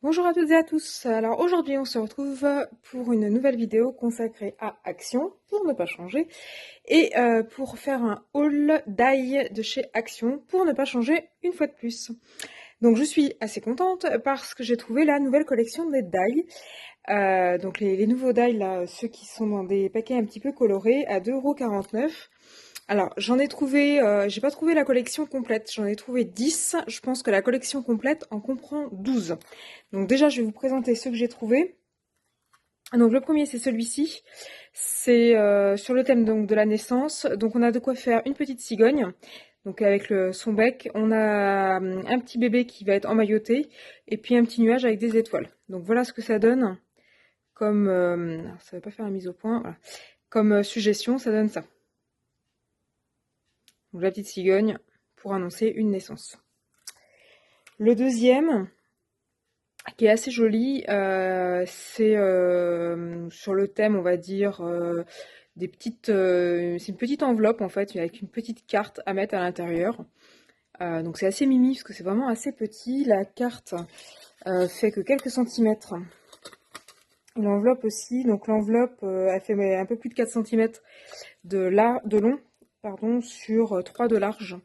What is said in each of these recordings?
Bonjour à toutes et à tous. Alors aujourd'hui on se retrouve pour une nouvelle vidéo consacrée à Action, pour ne pas changer, et pour faire un haul d'ail de chez Action, pour ne pas changer une fois de plus. Donc je suis assez contente parce que j'ai trouvé la nouvelle collection des d'ail. Donc les nouveaux d'ail, là, ceux qui sont dans des paquets un petit peu colorés, à 2,49 €. Alors, j'en ai trouvé, j'ai pas trouvé la collection complète, j'en ai trouvé 10. Je pense que la collection complète en comprend 12. Donc déjà, je vais vous présenter ceux que j'ai trouvés. Donc le premier, c'est celui-ci. C'est sur le thème donc de la naissance. Donc on a de quoi faire une petite cigogne. Donc avec son bec, on a un petit bébé qui va être emmailloté et puis un petit nuage avec des étoiles. Donc voilà ce que ça donne comme, alors ça va pas faire la mise au point, voilà. Comme suggestion, ça donne ça. Donc la petite cigogne pour annoncer une naissance. Le deuxième, qui est assez joli, c'est sur le thème, on va dire, des petites. C'est une petite enveloppe en fait, avec une petite carte à mettre à l'intérieur. Donc c'est assez mimi parce que c'est vraiment assez petit. La carte fait que quelques centimètres. L'enveloppe aussi, donc l'enveloppe elle fait un peu plus de 4 centimètres de long, pardon, sur 3 de large.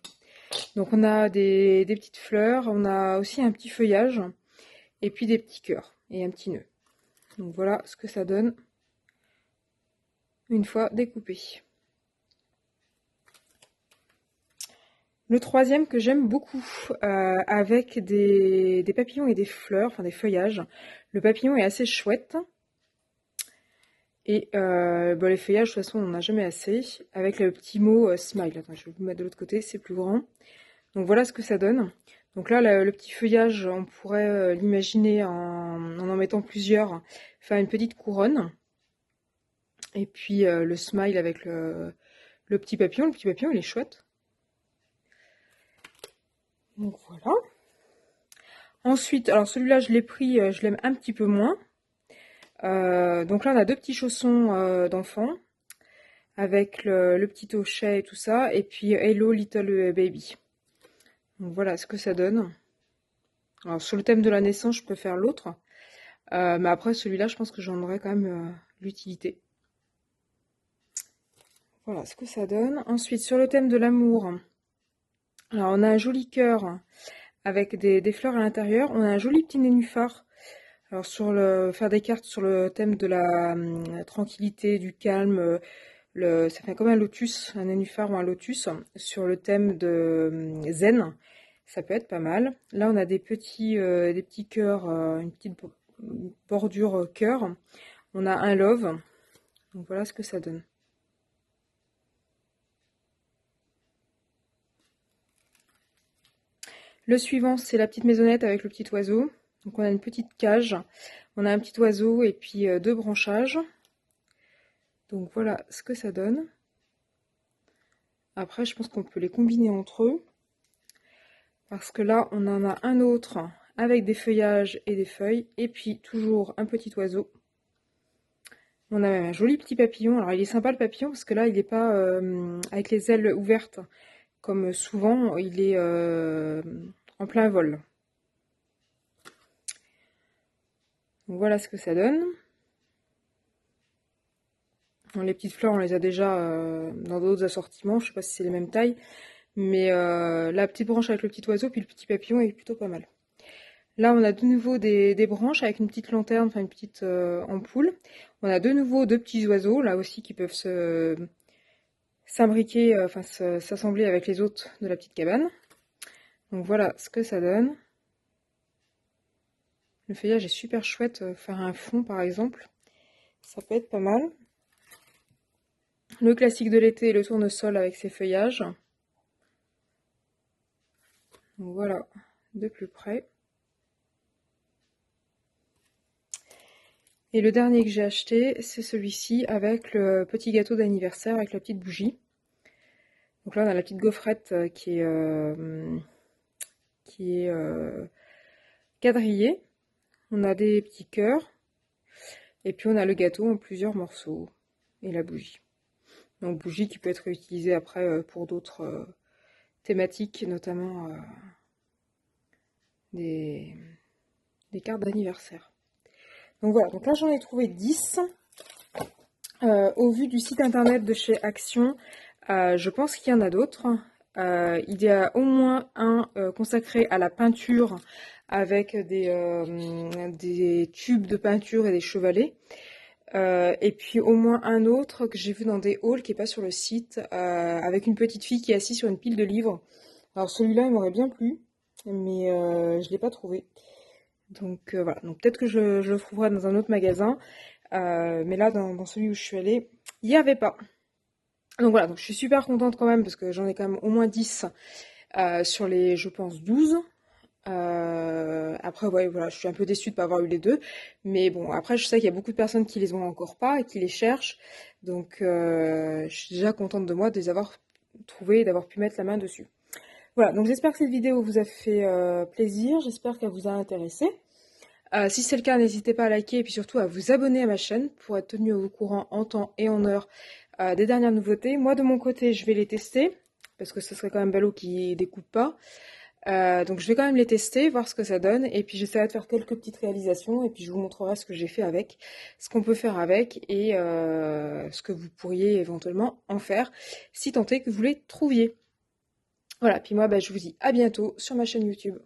Donc on a des petites fleurs, on a aussi un petit feuillage, et puis des petits cœurs et un petit nœud. Donc voilà ce que ça donne une fois découpé. Le troisième que j'aime beaucoup, avec des papillons et des fleurs, enfin des feuillages. Le papillon est assez chouette. Et les feuillages, de toute façon, on n'en a jamais assez. Avec le petit mot smile. Attends, je vais vous mettre de l'autre côté, c'est plus grand. Donc voilà ce que ça donne. Donc là, le petit feuillage, on pourrait l'imaginer en mettant plusieurs, faire une petite couronne. Et puis le smile avec le petit papillon. Le petit papillon, il est chouette. Donc voilà. Ensuite, alors celui-là, je l'ai pris, je l'aime un petit peu moins. Donc là, on a deux petits chaussons d'enfant avec le petit hochet et tout ça. Et puis Hello Little Baby. Donc voilà ce que ça donne. Alors sur le thème de la naissance, je préfère l'autre. Mais après, celui-là, je pense que j'en aurais quand même l'utilité. Voilà ce que ça donne. Ensuite, sur le thème de l'amour, alors on a un joli cœur avec des fleurs à l'intérieur. On a un joli petit nénuphar. Alors faire des cartes sur le thème de la tranquillité, du calme, ça fait comme un lotus, un nénuphar ou un lotus, sur le thème de zen. Ça peut être pas mal. Là, on a des petits cœurs, une petite bordure cœur. On a un love. Donc voilà ce que ça donne. Le suivant, c'est la petite maisonnette avec le petit oiseau. Donc on a une petite cage, on a un petit oiseau et puis deux branchages. Donc voilà ce que ça donne. Après, je pense qu'on peut les combiner entre eux. Parce que là, on en a un autre avec des feuillages et des feuilles. Et puis toujours un petit oiseau. On a même un joli petit papillon. Alors il est sympa le papillon parce que là, il n'est pas avec les ailes ouvertes. Comme souvent, il est en plein vol. Donc voilà ce que ça donne. Les petites fleurs, on les a déjà dans d'autres assortiments. Je sais pas si c'est les mêmes tailles. Mais la petite branche avec le petit oiseau, puis le petit papillon est plutôt pas mal. Là, on a de nouveau des branches avec une petite lanterne, enfin une petite ampoule. On a de nouveau deux petits oiseaux, là aussi, qui peuvent s'imbriquer, enfin s'assembler avec les autres de la petite cabane. Donc voilà ce que ça donne. Le feuillage est super chouette, faire un fond par exemple. Ça peut être pas mal. Le classique de l'été, le tournesol avec ses feuillages. Donc voilà, de plus près. Et le dernier que j'ai acheté, c'est celui-ci avec le petit gâteau d'anniversaire avec la petite bougie. Donc là, on a la petite gaufrette qui est quadrillée. On a des petits cœurs. Et puis on a le gâteau en plusieurs morceaux. Et la bougie. Donc bougie qui peut être utilisée après pour d'autres thématiques, notamment des des cartes d'anniversaire. Donc voilà, donc là j'en ai trouvé 10. Au vu du site internet de chez Action, je pense qu'il y en a d'autres. Il y a au moins un consacré à la peinture avec des tubes de peinture et des chevalets. Et puis au moins un autre que j'ai vu dans des hauls qui n'est pas sur le site, avec une petite fille qui est assise sur une pile de livres. Alors celui-là il m'aurait bien plu, mais je ne l'ai pas trouvé. Donc voilà, donc peut-être que je le trouverai dans un autre magasin. Mais là, dans celui où je suis allée, il n'y avait pas. Donc voilà, donc je suis super contente quand même parce que j'en ai quand même au moins 10 sur les, je pense, 12. Après, ouais, voilà, je suis un peu déçue de ne pas avoir eu les deux. Mais bon, après, je sais qu'il y a beaucoup de personnes qui les ont encore pas et qui les cherchent. Donc, je suis déjà contente de moi de les avoir trouvés et d'avoir pu mettre la main dessus. Voilà, donc j'espère que cette vidéo vous a fait plaisir. J'espère qu'elle vous a intéressé. Si c'est le cas, n'hésitez pas à liker et puis surtout à vous abonner à ma chaîne pour être tenu au courant en temps et en heure des dernières nouveautés. Moi, de mon côté, je vais les tester parce que ce serait quand même ballot qui découpe pas. Donc je vais quand même les tester, voir ce que ça donne, et puis j'essaierai de faire quelques petites réalisations, et puis je vous montrerai ce que j'ai fait avec, ce qu'on peut faire avec, et ce que vous pourriez éventuellement en faire, si tant est que vous les trouviez. Voilà, puis moi je vous dis à bientôt sur ma chaîne YouTube.